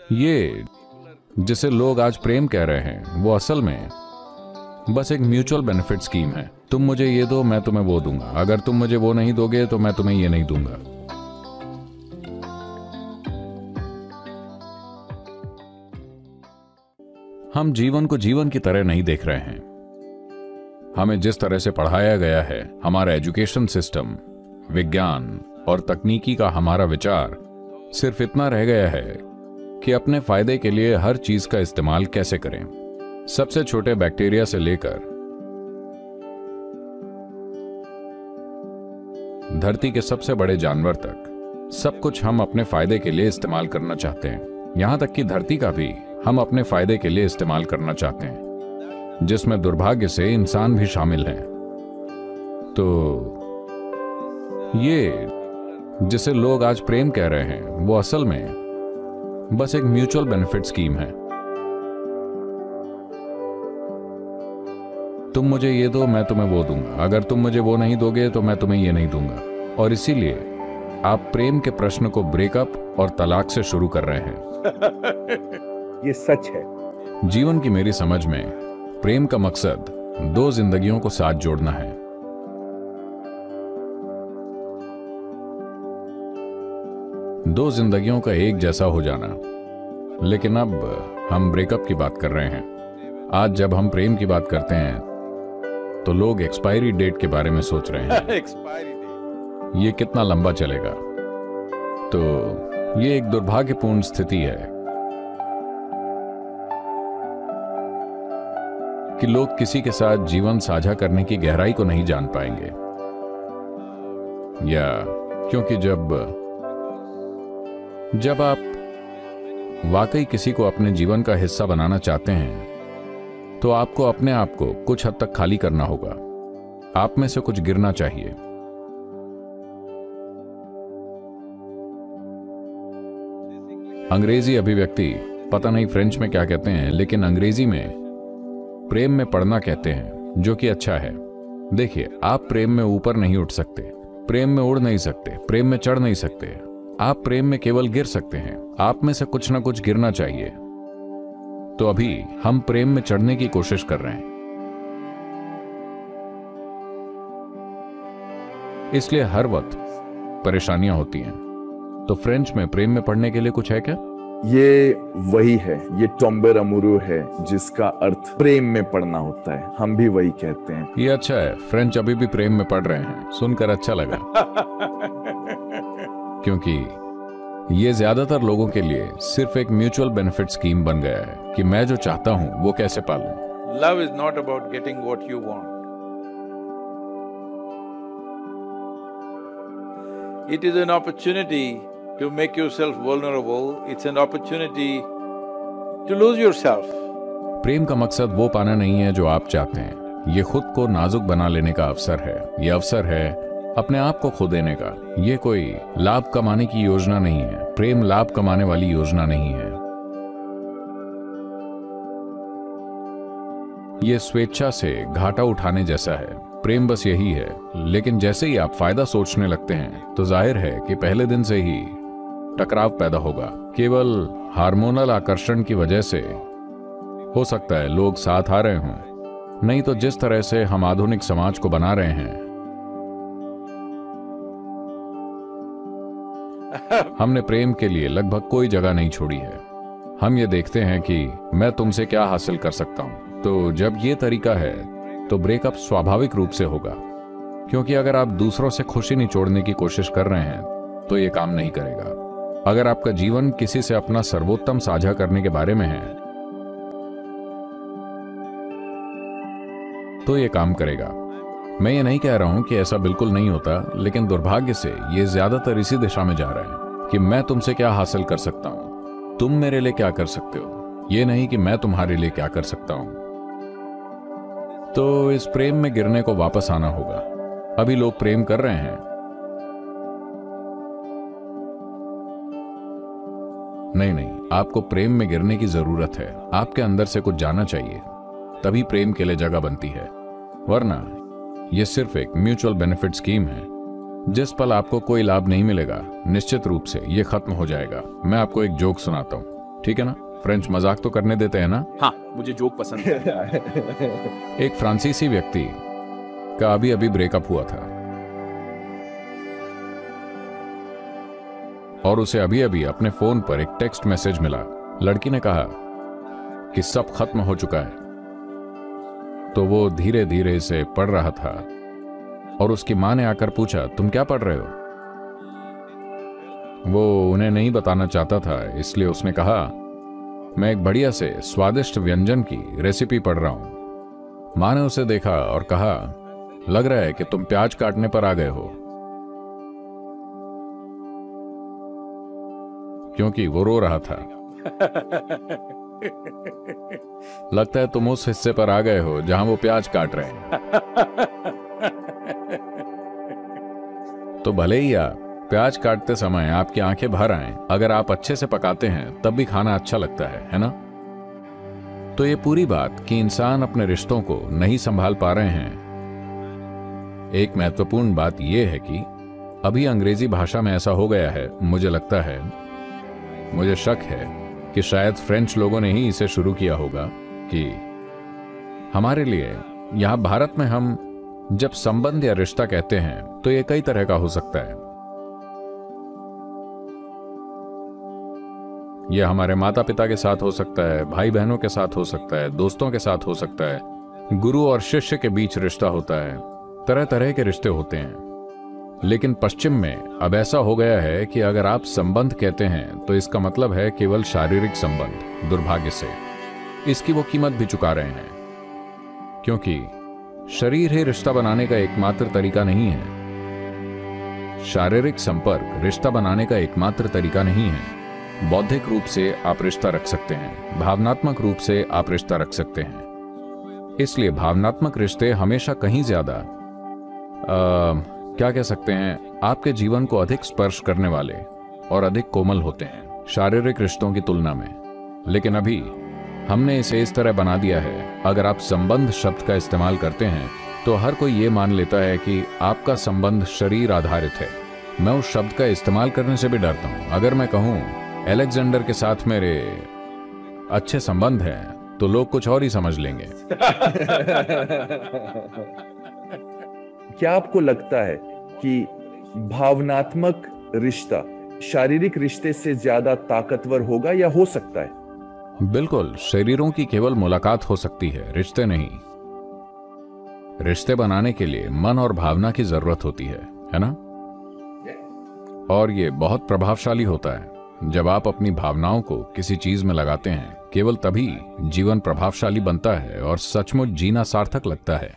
ये जिसे लोग आज प्रेम कह रहे हैं वो असल में बस एक म्यूचुअल बेनिफिट स्कीम है। तुम मुझे ये दो, मैं तुम्हें वो दूंगा। अगर तुम मुझे वो नहीं दोगे तो मैं तुम्हें ये नहीं दूंगा। हम जीवन को जीवन की तरह नहीं देख रहे हैं। हमें जिस तरह से पढ़ाया गया है, हमारा एजुकेशन सिस्टम, विज्ञान और तकनीकी का हमारा विचार सिर्फ इतना रह गया है कि अपने फायदे के लिए हर चीज का इस्तेमाल कैसे करें। सबसे छोटे बैक्टीरिया से लेकर धरती के सबसे बड़े जानवर तक सब कुछ हम अपने फायदे के लिए इस्तेमाल करना चाहते हैं। यहां तक कि धरती का भी हम अपने फायदे के लिए इस्तेमाल करना चाहते हैं, जिसमें दुर्भाग्य से इंसान भी शामिल हैं। तो ये जिसे लोग आज प्रेम कह रहे हैं वो असल में बस एक म्यूचुअल बेनिफिट स्कीम है। तुम मुझे ये दो, मैं तुम्हें वो दूंगा। अगर तुम मुझे वो नहीं दोगे तो मैं तुम्हें ये नहीं दूंगा। और इसीलिए आप प्रेम के प्रश्न को ब्रेकअप और तलाक से शुरू कर रहे हैं। ये सच है। जीवन की मेरी समझ में प्रेम का मकसद दो जिंदगियों को साथ जोड़ना है। दो जिंदगियों का एक जैसा हो जाना। लेकिन अब हम ब्रेकअप की बात कर रहे हैं। आज जब हम प्रेम की बात करते हैं तो लोग एक्सपायरी डेट के बारे में सोच रहे हैं। एक्सपायरी डेट, ये कितना लंबा चलेगा। तो ये एक दुर्भाग्यपूर्ण स्थिति है कि लोग किसी के साथ जीवन साझा करने की गहराई को नहीं जान पाएंगे, या क्योंकि जब आप वाकई किसी को अपने जीवन का हिस्सा बनाना चाहते हैं तो आपको अपने आप को कुछ हद तक खाली करना होगा। आप में से कुछ गिरना चाहिए। अंग्रेजी अभिव्यक्ति, पता नहीं फ्रेंच में क्या कहते हैं, लेकिन अंग्रेजी में प्रेम में पड़ना कहते हैं, जो कि अच्छा है। देखिए, आप प्रेम में ऊपर नहीं उठ सकते, प्रेम में उड़ नहीं सकते, प्रेम में चढ़ नहीं सकते। आप प्रेम में केवल गिर सकते हैं। आप में से कुछ ना कुछ गिरना चाहिए। तो अभी हम प्रेम में चढ़ने की कोशिश कर रहे हैं। इसलिए हर वक्त परेशानियां होती हैं। तो फ्रेंच में प्रेम में पड़ने के लिए कुछ है क्या? ये वही है, ये टोम्बर अमूरू है, जिसका अर्थ प्रेम में पड़ना होता है। हम भी वही कहते हैं। ये अच्छा है, फ्रेंच अभी भी प्रेम में पड़ रहे हैं। सुनकर अच्छा लगा। क्योंकि ये ज्यादातर लोगों के लिए सिर्फ एक म्यूचुअल बेनिफिट स्कीम बन गया है कि मैं जो चाहता हूं वो कैसे पालूं। Love is not about getting what you want. It is an opportunity to make yourself vulnerable. It's an opportunity to lose yourself. प्रेम का मकसद वो पाना नहीं है जो आप चाहते हैं। ये खुद को नाजुक बना लेने का अवसर है। ये अवसर है अपने आप को खो देने का। ये कोई लाभ कमाने की योजना नहीं है। प्रेम लाभ कमाने वाली योजना नहीं है। ये स्वेच्छा से घाटा उठाने जैसा है। प्रेम बस यही है। लेकिन जैसे ही आप फायदा सोचने लगते हैं तो जाहिर है कि पहले दिन से ही टकराव पैदा होगा। केवल हार्मोनल आकर्षण की वजह से हो सकता है लोग साथ आ रहे हों, नहीं तो जिस तरह से हम आधुनिक समाज को बना रहे हैं, हमने प्रेम के लिए लगभग कोई जगह नहीं छोड़ी है। हम ये देखते हैं कि मैं तुमसे क्या हासिल कर सकता हूं। तो जब ये तरीका है तो ब्रेकअप स्वाभाविक रूप से होगा, क्योंकि अगर आप दूसरों से खुशी निचोड़ने की कोशिश कर रहे हैं तो ये काम नहीं करेगा। अगर आपका जीवन किसी से अपना सर्वोत्तम साझा करने के बारे में है तो ये काम करेगा। मैं ये नहीं कह रहा हूं कि ऐसा बिल्कुल नहीं होता, लेकिन दुर्भाग्य से ये ज्यादातर इसी दिशा में जा रहा है कि मैं तुमसे क्या हासिल कर सकता हूं, तुम मेरे लिए क्या कर सकते हो, ये नहीं कि मैं तुम्हारे लिए क्या कर सकता हूं। तो इस प्रेम में गिरने को वापस आना होगा। अभी लोग प्रेम कर रहे हैं। नहीं, आपको प्रेम में गिरने की जरूरत है। आपके अंदर से कुछ जाना चाहिए, तभी प्रेम के लिए जगह बनती है। वरना यह सिर्फ एक म्यूचुअल बेनिफिट स्कीम है। जिस पल आपको कोई लाभ नहीं मिलेगा, निश्चित रूप से यह खत्म हो जाएगा। मैं आपको एक जोक सुनाता हूं, ठीक है ना? फ्रेंच मजाक तो करने देते हैं ना? हाँ, मुझे जोक पसंद है। एक फ्रांसीसी व्यक्ति का अभी अभी ब्रेकअप हुआ था और उसे अभी अभी अपने फोन पर एक टेक्स्ट मैसेज मिला। लड़की ने कहा कि सब खत्म हो चुका है। तो वो धीरे धीरे इसे पढ़ रहा था और उसकी मां ने आकर पूछा, तुम क्या पढ़ रहे हो? वो उन्हें नहीं बताना चाहता था, इसलिए उसने कहा, मैं एक बढ़िया से स्वादिष्ट व्यंजन की रेसिपी पढ़ रहा हूं। मां ने उसे देखा और कहा, लग रहा है कि तुम प्याज काटने पर आ गए हो, क्योंकि वो रो रहा था। लगता है तुम उस हिस्से पर आ गए हो जहां वो प्याज काट रहे हैं। तो भले ही आप प्याज काटते समय आपकी आंखें भर आएं, अगर आप अच्छे से पकाते हैं तब भी खाना अच्छा लगता है ना? तो ये पूरी बात कि इंसान अपने रिश्तों को नहीं संभाल पा रहे हैं। एक महत्वपूर्ण बात यह है कि अभी अंग्रेजी भाषा में ऐसा हो गया है, मुझे लगता है, मुझे शक है कि शायद फ्रेंच लोगों ने ही इसे शुरू किया होगा कि हमारे लिए यहां भारत में हम जब संबंध या रिश्ता कहते हैं तो यह कई तरह का हो सकता है। यह हमारे माता पिता के साथ हो सकता है, भाई बहनों के साथ हो सकता है, दोस्तों के साथ हो सकता है, गुरु और शिष्य के बीच रिश्ता होता है, तरह तरह के रिश्ते होते हैं। लेकिन पश्चिम में अब ऐसा हो गया है कि अगर आप संबंध कहते हैं तो इसका मतलब है केवल शारीरिक संबंध। दुर्भाग्य से इसकी वो कीमत भी चुका रहे हैं, क्योंकि शरीर ही रिश्ता बनाने का एकमात्र तरीका नहीं है। शारीरिक संपर्क रिश्ता बनाने का एकमात्र तरीका नहीं है। बौद्धिक रूप से आप रिश्ता रख सकते हैं, भावनात्मक रूप से आप रिश्ता रख सकते हैं। इसलिए भावनात्मक रिश्ते हमेशा कहीं ज्यादा क्या कह सकते हैं, आपके जीवन को अधिक स्पर्श करने वाले और अधिक कोमल होते हैं शारीरिक रिश्तों की तुलना में। लेकिन अभी हमने इसे इस तरह बना दिया है, अगर आप संबंध शब्द का इस्तेमाल करते हैं तो हर कोई ये मान लेता है कि आपका संबंध शरीर आधारित है। मैं उस शब्द का इस्तेमाल करने से भी डरता हूं। अगर मैं कहूं अलेक्जेंडर के साथ मेरे अच्छे संबंध हैं तो लोग कुछ और ही समझ लेंगे। क्या आपको लगता है कि भावनात्मक रिश्ता शारीरिक रिश्ते से ज्यादा ताकतवर होगा या हो सकता है? बिल्कुल, शरीरों की केवल मुलाकात हो सकती है, रिश्ते नहीं। रिश्ते बनाने के लिए मन और भावना की जरूरत होती है ना? और ये बहुत प्रभावशाली होता है जब आप अपनी भावनाओं को किसी चीज में लगाते हैं। केवल तभी जीवन प्रभावशाली बनता है और सचमुच जीना सार्थक लगता है।